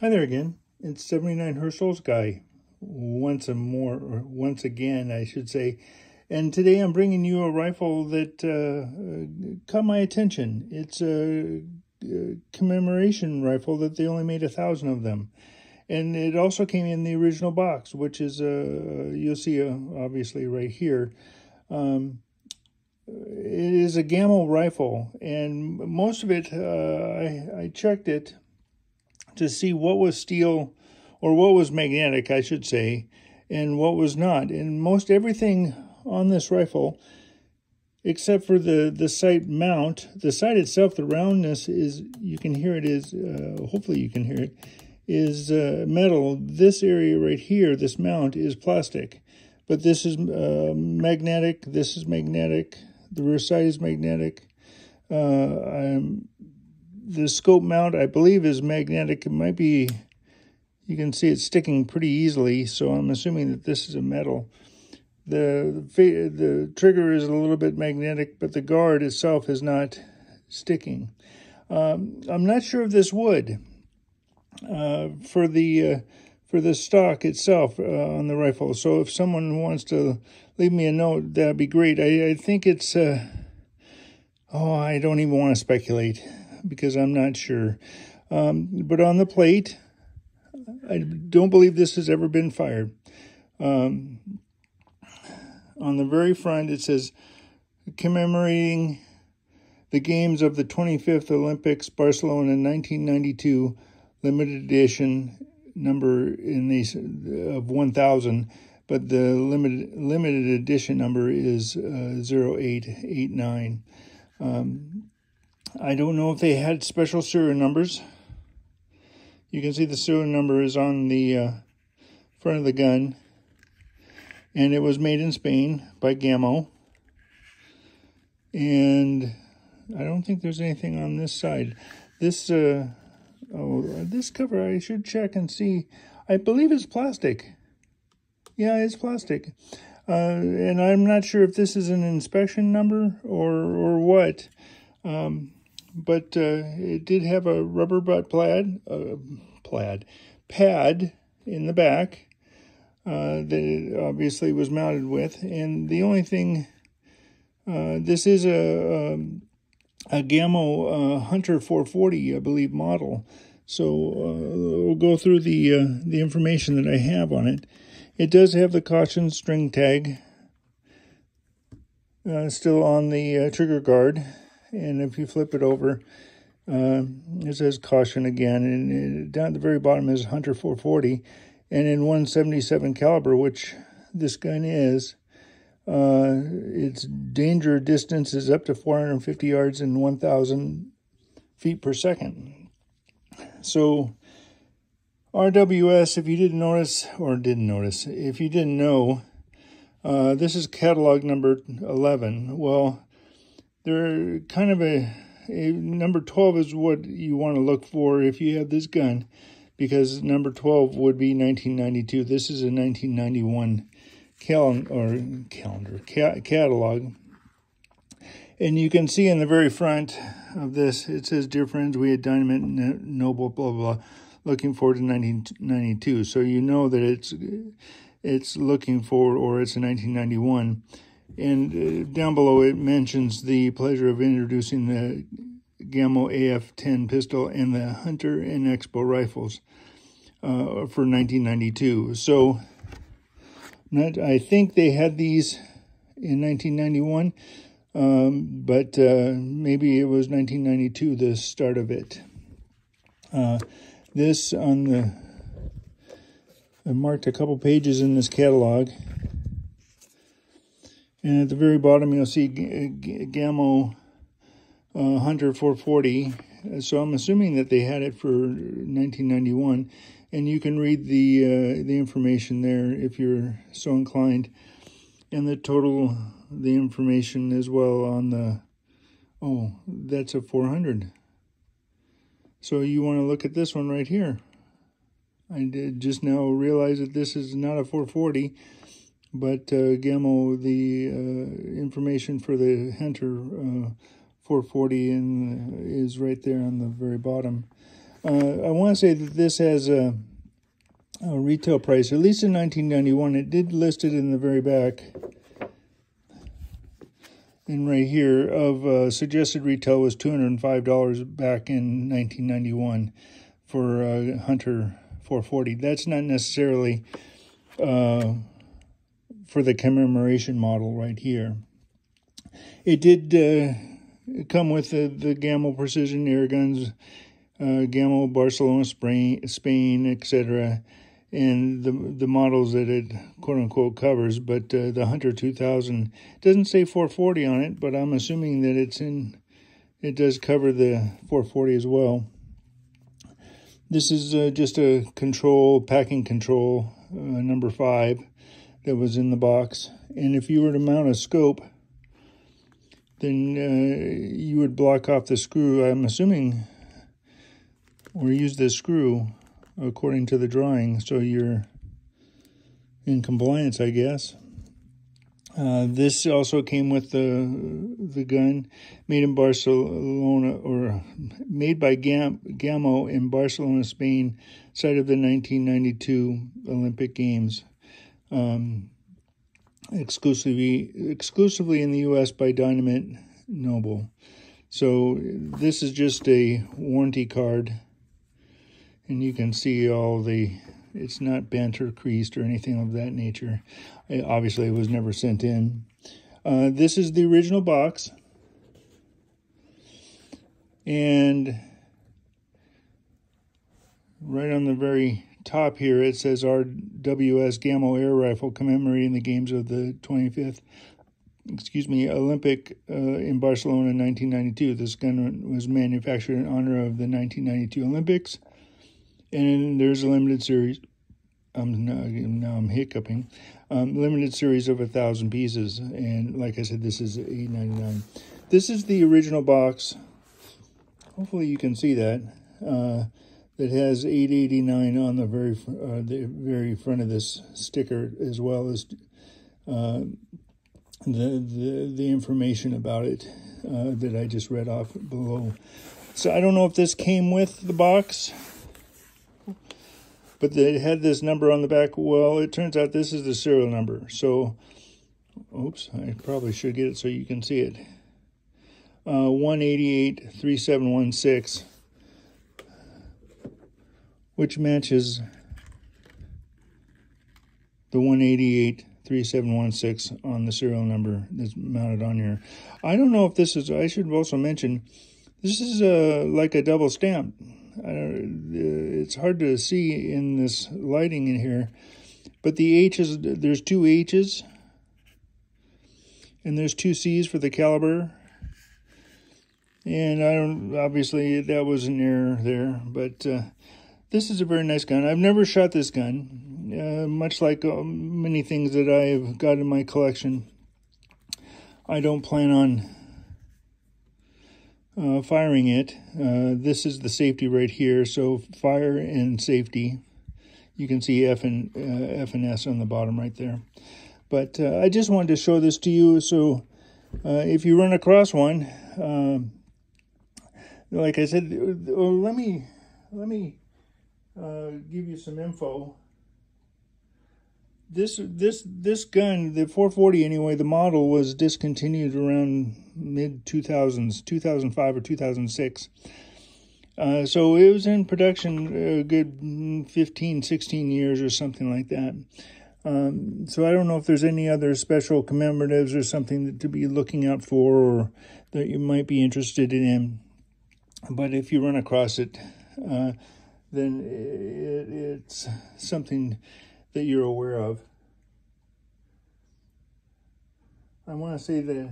Hi there again. It's 79 Herschel's guy. Once again, I should say. And today I'm bringing you a rifle that caught my attention. It's a commemoration rifle that they only made 1,000 of them. And it also came in the original box, which is, you'll see obviously right here. It is a Gamo rifle, and most of it, I checked it to see what was steel, or what was magnetic, I should say, and what was not. And most everything on this rifle, except for the sight mount, the sight itself, the roundness is, you can hear it is, hopefully you can hear it, is metal. This area right here, this mount, is plastic. But this is magnetic, this is magnetic, the rear sight is magnetic. The scope mount, I believe, is magnetic. It might be, you can see it sticking pretty easily, so I'm assuming that this is a metal. The trigger is a little bit magnetic, but the guard itself is not sticking. I'm not sure of this wood for the stock itself on the rifle. So if someone wants to leave me a note, that'd be great. I think it's I don't even want to speculate because I'm not sure. But on the plate, I don't believe this has ever been fired. On the very front, it says, commemorating the games of the 25th Olympics, Barcelona 1992, limited edition number of 1,000, but the limited edition number is 0889. I don't know if they had special serial numbers. You can see the serial number is on the front of the gun. And it was made in Spain by Gamo. And I don't think there's anything on this side. This this cover, I should check and see. I believe it's plastic. Yeah, it's plastic. And I'm not sure if this is an inspection number or what. But it did have a rubber butt pad in the back that it obviously was mounted with. And the only thing, this is a Gamo Hunter 440, I believe, model. So we'll go through the information that I have on it. It does have the caution string tag still on the trigger guard. And if you flip it over, it says caution again. And down at the very bottom is Hunter 440. And in 177 caliber, which this gun is, its danger distance is up to 450 yards and 1,000 feet per second. So RWS, if you didn't notice, if you didn't know, this is catalog number 11. Well, they're kind of number 12 is what you want to look for if you have this gun, because number 12 would be 1992. This is a 1991 catalog. And you can see in the very front of this, it says, "Dear friends, we at Dynamite Noble, blah, blah, blah, looking forward to 1992. So you know that it's looking forward, or it's a 1991. And down below it mentions the pleasure of introducing the Gamo AF-10 pistol and the Hunter and Expo rifles for 1992. So I think they had these in 1991, but maybe it was 1992, the start of it. This I marked a couple pages in this catalog. And at the very bottom, you'll see Gamo Hunter 440. So I'm assuming that they had it for 1991. And you can read the information there if you're so inclined. And the information as well on the, that's a 400. So you want to look at this one right here. I did just now realize that this is not a 440. But Gamo, the information for the Hunter 440 is right there on the very bottom. I want to say that this has a retail price, at least in 1991. It did list it in the very back. And right here, of suggested retail was $205 back in 1991 for Hunter 440. That's not necessarily for the commemoration model right here. It did come with the Gamo Precision Air Guns, Gamo Barcelona, Spain, etc., and the models that it quote-unquote covers. But the Hunter 2000 doesn't say 440 on it, but I'm assuming that it does cover the 440 as well. This is just a packing control, number 5, that was in the box. And if you were to mount a scope, then you would block off the screw, I'm assuming, or use this screw according to the drawing, so you're in compliance, I guess. This also came with the gun, made in Barcelona, or made by Gamo in Barcelona, Spain, site of the 1992 Olympic Games. Exclusively in the U.S. by Dynamite Noble. So this is just a warranty card, and you can see it's not bent or creased or anything of that nature. Obviously, it was never sent in. This is the original box, and right on the very top here, it says RWS Gamo Air Rifle commemorating the games of the 25th, Olympic in Barcelona in 1992. This gun was manufactured in honor of the 1992 Olympics, and there's a limited series. Now I'm hiccuping. Limited series of 1,000 pieces, and like I said, this is $8.99. This is the original box. Hopefully, you can see that. That has $8.89 on the very front of this sticker, as well as the information about it that I just read off below. So I don't know if this came with the box, but they had this number on the back. Well, it turns out this is the serial number. So, oops, I probably should get it so you can see it. 1883716. Which matches the 1883716 on the serial number that's mounted on here. I don't know if this is, I should also mention, this is like a double stamp. It's hard to see in this lighting in here, but the H's, there's 2 H's, and there's 2 C's for the caliber. And obviously that was an error there, but this is a very nice gun. I've never shot this gun, much like many things that I've got in my collection. I don't plan on firing it. This is the safety right here, so fire and safety. You can see F and S on the bottom right there. But I just wanted to show this to you, so if you run across one, like I said, let me give you some info. This gun, the 440 anyway, the model was discontinued around mid-2000s, 2005 or 2006. So it was in production a good 15, 16 years or something like that. So I don't know if there's any other special commemoratives or something to be looking out for, or that you might be interested in. But if you run across it, then it's something that you're aware of. I want to say that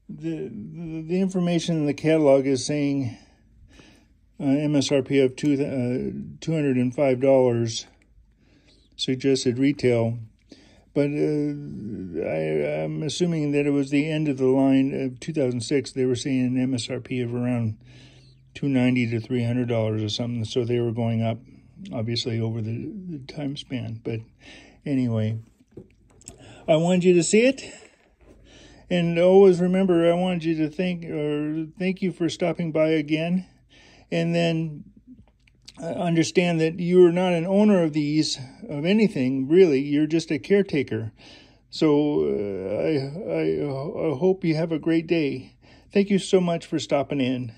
the information in the catalog is saying MSRP of $205 suggested retail, but I'm assuming that it was the end of the line of 2006. They were saying an MSRP of around $290 to $300 or something, so they were going up, obviously, over the time span. But anyway, I wanted you to see it, And always remember, I wanted you to thank you for stopping by again. And then understand that you are not an owner of anything, really. You're just a caretaker. So I hope you have a great day. Thank you so much for stopping in.